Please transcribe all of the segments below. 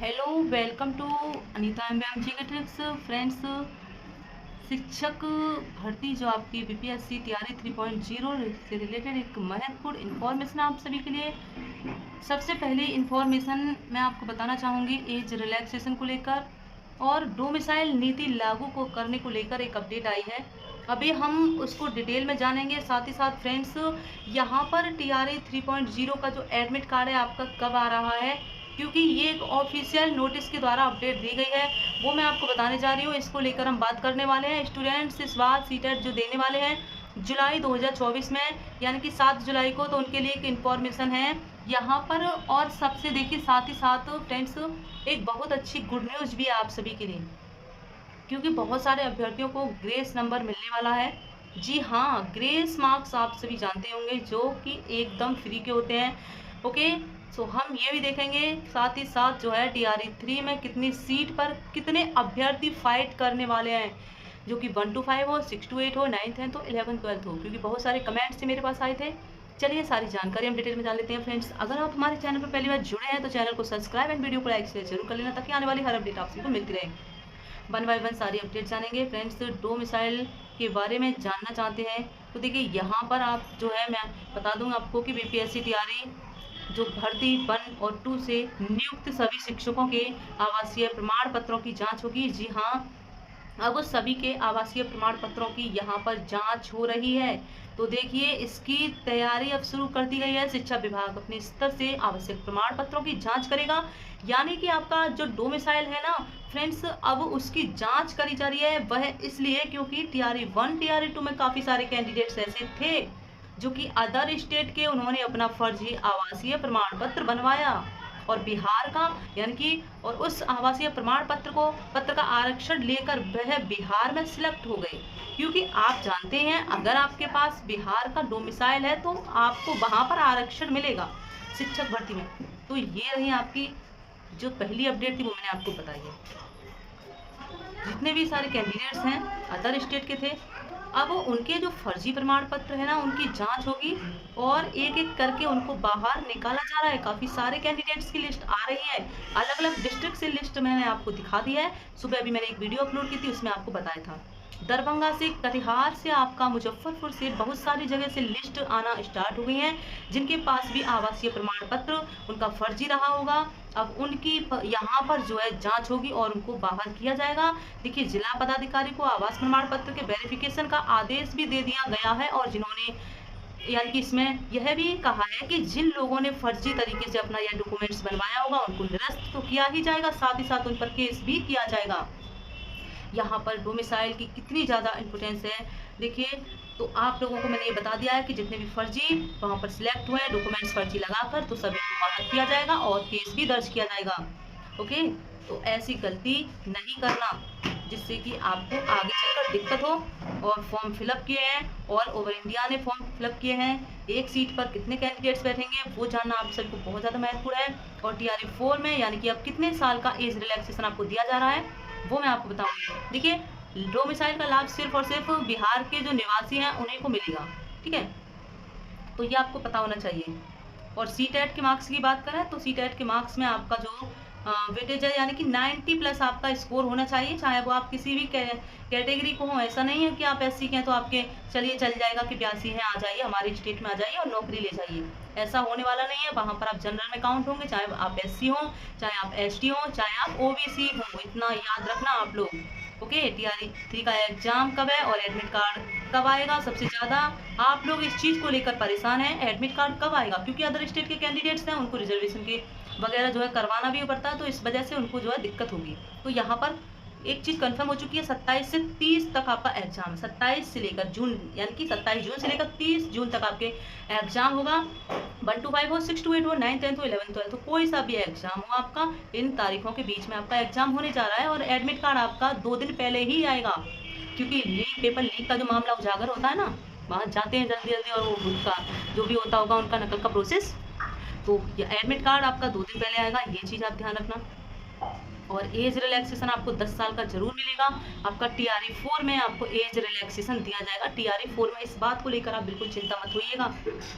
Hello, welcome to Anita M G के tricks. Friends, शिक्षक भर्ती जो आपकी बीपीएससी तैयारी 3.0 से रिलेटेड एक महत्वपूर्ण इन्फॉर्मेशन आप सभी के लिए। सबसे पहली इन्फॉर्मेशन मैं आपको बताना चाहूँगी एज रिलैक्सेशन को लेकर और डोमिसाइल नीति लागू को करने को लेकर एक अपडेट आई है। अभी हम उसको डिटेल में जानेंगे। साथ ही साथ फ्रेंड्स, यहाँ पर टीआरई 3.0 का जो एडमिट कार्ड है आपका कब आ रहा है, क्योंकि ये एक ऑफिशियल नोटिस के द्वारा अपडेट दी गई है, वो मैं आपको बताने जा रही हूँ। इसको लेकर हम बात करने वाले हैं। स्टूडेंट्स इस बार सीटेट जो देने वाले हैं जुलाई 2024 में, यानी कि 7 जुलाई को, तो उनके लिए एक इन्फॉर्मेशन है यहाँ पर। और सबसे देखिए, साथ ही साथ फ्रेंड्स, एक बहुत अच्छी गुड न्यूज़ भी है आप सभी के लिए, क्योंकि बहुत सारे अभ्यर्थियों को ग्रेस नंबर मिलने वाला है। जी हाँ, ग्रेस मार्क्स आप सभी जानते होंगे जो कि एकदम फ्री के होते हैं। ओके, सो हम ये भी देखेंगे। साथ ही साथ जो है टीआरई 3 में कितनी सीट पर कितने अभ्यर्थी फाइट करने वाले हैं, जो कि 1 to 5 हो, 6 to 8 हो, 9th 10th हो, 11th 12th हो, क्योंकि बहुत सारे कमेंट्स मेरे पास आए थे। चलिए सारी जानकारी हम डिटेल में जान लेते हैं। फ्रेंड्स, अगर आप हमारे चैनल पर पहली बार जुड़े हैं तो चैनल को सब्सक्राइब एंड वीडियो को लाइक शेयर जरूर कर लेना, ताकि आने वाली हर अपडेट आप सभी को मिलती रहे। वन बाय वन सारी अपडेट जानेंगे। फ्रेंड्स, डोमिसाइल के बारे में जानना चाहते हैं तो देखिए, यहाँ पर आप जो है मैं बता दूँ आपको कि बीपीएससी तैयारी जो भर्ती 1 और 2 से नियुक्त सभी शिक्षकों के आवासीय प्रमाण पत्रों की जांच होगी। जी हाँ, अब सभी के आवासीय प्रमाण पत्रों की यहाँ पर जांच हो रही है। तो देखिए, इसकी तैयारी अब शुरू कर दी गई है। शिक्षा विभाग अपने स्तर से आवश्यक प्रमाण पत्रों की जांच करेगा, यानी कि आपका जो डोमिसाइल है ना फ्रेंड्स, अब उसकी जांच करी जा रही है। वह इसलिए क्योंकि टीआरई 1 टीआरई 2 में काफी सारे कैंडिडेट्स ऐसे थे जो कि अदर स्टेट के, उन्होंने अपना फर्जी आवासीय प्रमाण पत्र बनवाया और बिहार का, यानी कि, और उस आवासीय प्रमाण पत्र का आरक्षण लेकर वह बिहार में सिलेक्ट हो गए। क्योंकि आप जानते हैं, अगर आपके पास बिहार का डोमिसाइल है तो आपको वहां पर आरक्षण मिलेगा शिक्षक भर्ती में। तो ये रही आपकी जो पहली अपडेट थी, वो मैंने आपको बताई है। जितने भी सारे कैंडिडेट्स हैं अदर स्टेट के थे, अब उनके जो फर्जी प्रमाण पत्र है ना, उनकी जांच होगी और एक एक करके उनको बाहर निकाला जा रहा है। काफी सारे कैंडिडेट्स की लिस्ट आ रही है, अलग अलग डिस्ट्रिक्ट से लिस्ट मैंने आपको दिखा दी है। सुबह अभी मैंने एक वीडियो अपलोड की थी, उसमें आपको बताया था। दरभंगा से, कटिहार से, आपका मुजफ्फरपुर से, बहुत सारी जगह से लिस्ट आना स्टार्ट हो गई हैं, जिनके पास भी आवासीय प्रमाण पत्र उनका फर्जी रहा होगा। अब उनकी यहाँ पर जो है जांच होगी और उनको बाहर किया जाएगा। देखिए, जिला पदाधिकारी को आवास प्रमाण पत्र के वेरिफिकेशन का आदेश भी दे दिया गया है, और जिन्होंने, यानी कि इसमें यह भी कहा है कि जिन लोगों ने फर्जी तरीके से अपना यह डॉक्यूमेंट्स बनवाया होगा उनको निरस्त तो किया ही जाएगा, साथ ही साथ उन पर केस भी किया जाएगा। यहाँ पर डोमिसाइल की कितनी ज़्यादा इम्पोर्टेंस है देखिए। तो आप लोगों को मैंने ये बता दिया है कि जितने भी फर्जी वहाँ पर सिलेक्ट हुए हैं डॉक्यूमेंट्स फर्जी लगाकर, तो सभी को बाहर किया जाएगा और केस भी दर्ज किया जाएगा। ओके, तो ऐसी गलती नहीं करना जिससे कि आपको आगे चलकर दिक्कत हो। और फॉर्म फिलअप किए हैं, और ओवर इंडिया ने फॉर्म फिलअप किए हैं। एक सीट पर कितने कैंडिडेट्स बैठेंगे वो जानना आप सभी को बहुत ज़्यादा महत्वपूर्ण है। और टीआरई 4 में, यानी कि अब कितने साल का एज रिलैक्सेशन आपको दिया जा रहा है, वो मैं आपको बताऊंगी। देखिए, डोमिसाइल का लाभ सिर्फ और सिर्फ बिहार के जो निवासी हैं उन्हीं को मिलेगा, ठीक है, तो ये आपको पता होना चाहिए। और सीटेट के मार्क्स की बात करें तो सीटेट के मार्क्स में आपका जो वेटेज है, यानी कि 90 प्लस आपका स्कोर होना चाहिए, चाहे वो आप किसी भी कैटेगरी को हो। ऐसा नहीं है कि आप एससी के हैं तो आपके चलिए चल जाएगा कि 82 हैं, आ जाइए हमारे स्टेट में, आ जाइए और नौकरी ले जाइए। ऐसा होने वाला नहीं है। वहाँ पर आप जनरल में काउंट होंगे, चाहे आप एससी हो, चाहे आप एसटी हो, चाहे आप ओबीसी हो। इतना याद रखना आप लोग। ओके, टीआरई 3 का एग्जाम कब है और एडमिट कार्ड कब आएगा? सबसे ज़्यादा आप लोग इस चीज़ को लेकर परेशान हैं, एडमिट कार्ड कब आएगा, क्योंकि अदर स्टेट के कैंडिडेट्स हैं, उनको रिजर्वेशन के वगैरह जो है करवाना भी पड़ता है, तो इस वजह से उनको जो है दिक्कत होगी। तो यहाँ पर एक चीज़ कंफर्म हो चुकी है, 27 से 30 तक आपका एग्जाम, 27 से लेकर जून, यानी कि 27 जून से लेकर 30 जून तक आपके एग्जाम होगा। 1 to 5 हो, 6 to 8 हो, 9th 10th हो, 11th 12th हो, कोई सा भी एग्जाम हो आपका, इन तारीखों के बीच में आपका एग्जाम होने जा रहा है। और एडमिट कार्ड आपका 2 दिन पहले ही आएगा, क्योंकि लीक, पेपर लीक का जो मामला उजागर होता है ना, वहाँ जाते हैं जल्दी जल्दी, और वो उनका जो भी होता होगा उनका नकल का प्रोसेस, तो ये एडमिट कार्ड आपका 2 दिन पहले आएगा, ये चीज़ आप ध्यान रखना। और एज रिलैक्सेशन आपको 10 साल का जरूर मिलेगा। आपका TRE 4 में आपको एज रिलैक्सेशन दिया जाएगा। TRE 4 में इस बात को लेकर आप बिल्कुल चिंता मत होइएगा,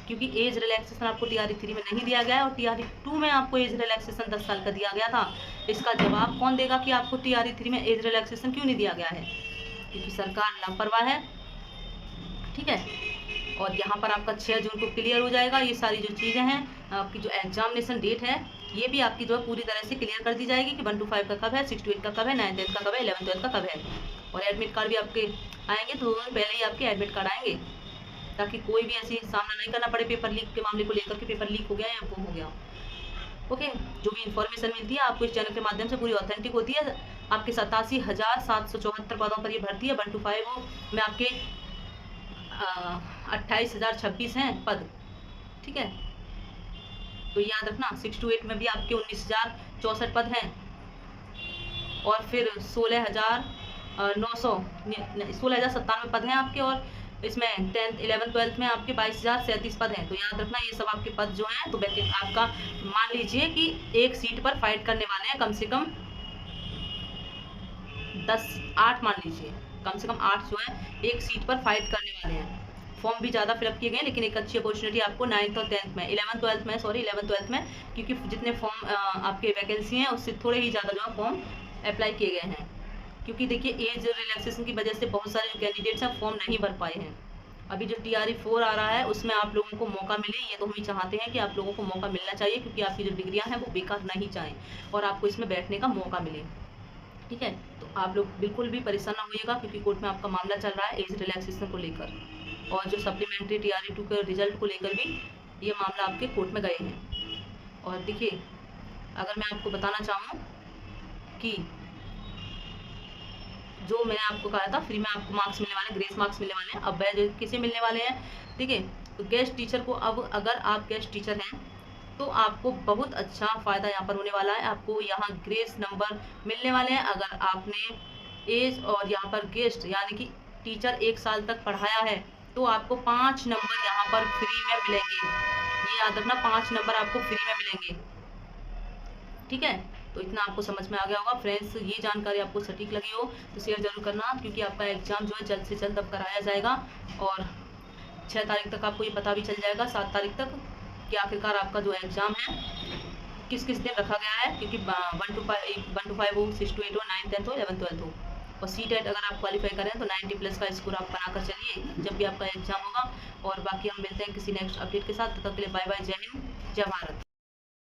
क्योंकि एज रिलैक्सेशन आपको TRE 3 में नहीं दिया गया है और TRE 2 में आपको एज रिलैक्सेशन 10 साल का दिया गया था। इसका जवाब कौन देगा कि आपको TRE 3 में एज रिलैक्सेशन क्यों नहीं दिया गया है? क्योंकि सरकार लापरवाह है, ठीक है। और यहाँ पर आपका 6 जून को क्लियर हो जाएगा। ये सारी जो चीज़ें हैं, आपकी जो एग्जामिनेशन डेट है ये भी आपकी जो है पूरी तरह से क्लियर कर दी जाएगी कि 1 to 5 का कब है, 6 to 8 का कब है, 9th 10th का कब है, 11th 12th का कब है। और एडमिट कार्ड भी आपके आएंगे, तो पहले ही आपके एडमिट कार्ड आएंगे, ताकि कोई भी ऐसी सामना नहीं करना पड़े पेपर लीक के मामले को लेकर के, पेपर लीक हो गया या वो हो गया। ओके, जो भी इन्फॉर्मेशन मिलती है आपको इस चैनल के माध्यम से पूरी ऑथेंटिक होती है। आपके 87,774 पदों पर ये भर्ती है। 1 to 5 में आपके 28,026 हैं पद, ठीक है। तो याद रखना 6 to 8 में भी आपके 19,064 पद हैं, और फिर 16,097 पद हैं आपके, और इसमें 10th 11th 12th में आपके 22,037 पद हैं। तो याद रखना ये सब आपके पद जो हैं, तो आपका मान लीजिए कि एक सीट पर फाइट करने वाले हैं कम से कम 8 मान लीजिए, कम से कम 8 जो है एक सीट पर फाइट करने वाले हैं। फॉर्म भी ज़्यादा फिलअप किए गए, लेकिन एक अच्छी अपॉर्चुनिटी आपको 9th और 10th में, 11th 12th में, 11th 12th में, क्योंकि जितने फॉर्म आपके वैकेंसी हैं उससे थोड़े ही ज़्यादा जो है फॉर्म अप्लाई किए गए हैं। क्योंकि देखिए एज रिलैक्सेशन की वजह से बहुत सारे जो कैंडिडेट्स हैं फॉर्म नहीं भर पाए हैं। अभी जो TRE 4 आ रहा है उसमें आप लोगों को मौका मिले, ये तो हम ही चाहते हैं कि आप लोगों को मौका मिलना चाहिए, क्योंकि आपकी जो डिग्रियाँ हैं वो बेकार नहीं जाएँ और आपको इसमें बैठने का मौका मिले, ठीक है। तो आप लोग बिल्कुल भी परेशान ना होइएगा, क्योंकि कोर्ट में आपका मामला चल रहा है एज रिलैक्सेशन को लेकर, और जो सप्लीमेंट्री TRE 2 के रिजल्ट को लेकर भी ये मामला आपके कोर्ट में गए हैं। और देखिए, अगर मैं आपको बताना चाहूँ कि जो मैंने आपको कहा था फ्री में आपको मार्क्स मिलने वाले हैं, ग्रेस मार्क्स मिलने वाले हैं, अब वह किसे मिलने वाले हैं, ठीक है। तो गेस्ट टीचर को, अब अगर आप गेस्ट टीचर हैं तो आपको बहुत अच्छा फ़ायदा यहाँ पर होने वाला है। आपको यहाँ ग्रेस नंबर मिलने वाले हैं अगर आपने एज और यहाँ पर गेस्ट यानी कि टीचर 1 साल तक पढ़ाया है, तो आपको 5 नंबर यहाँ पर फ्री में मिलेंगे। ये याद रखना, 5 नंबर आपको फ्री में मिलेंगे, ठीक है। तो इतना आपको समझ में आ गया होगा फ्रेंड्स। ये जानकारी आपको सटीक लगी हो तो शेयर जरूर करना, क्योंकि आपका एग्जाम जो है जल्द से जल्द अब कराया जाएगा, और 6 तारीख तक आपको ये पता भी चल जाएगा, 7 तारीख तक, कि आखिरकार आपका जो एग्ज़ाम है किस किस दिन रखा गया है। क्योंकि 1 to 5 हो, 6 to 8 हो, 9th 10th हो, 11th 12th हो, और CTET अगर आप क्वालिफाई करें तो 90+ का स्कोर आप बनाकर चलिए जब भी आपका एग्जाम होगा। और बाकी हम मिलते हैं किसी नेक्स्ट अपडेट के साथ, तब तक के लिए बाय बाय, जय हिंद, जय भारत।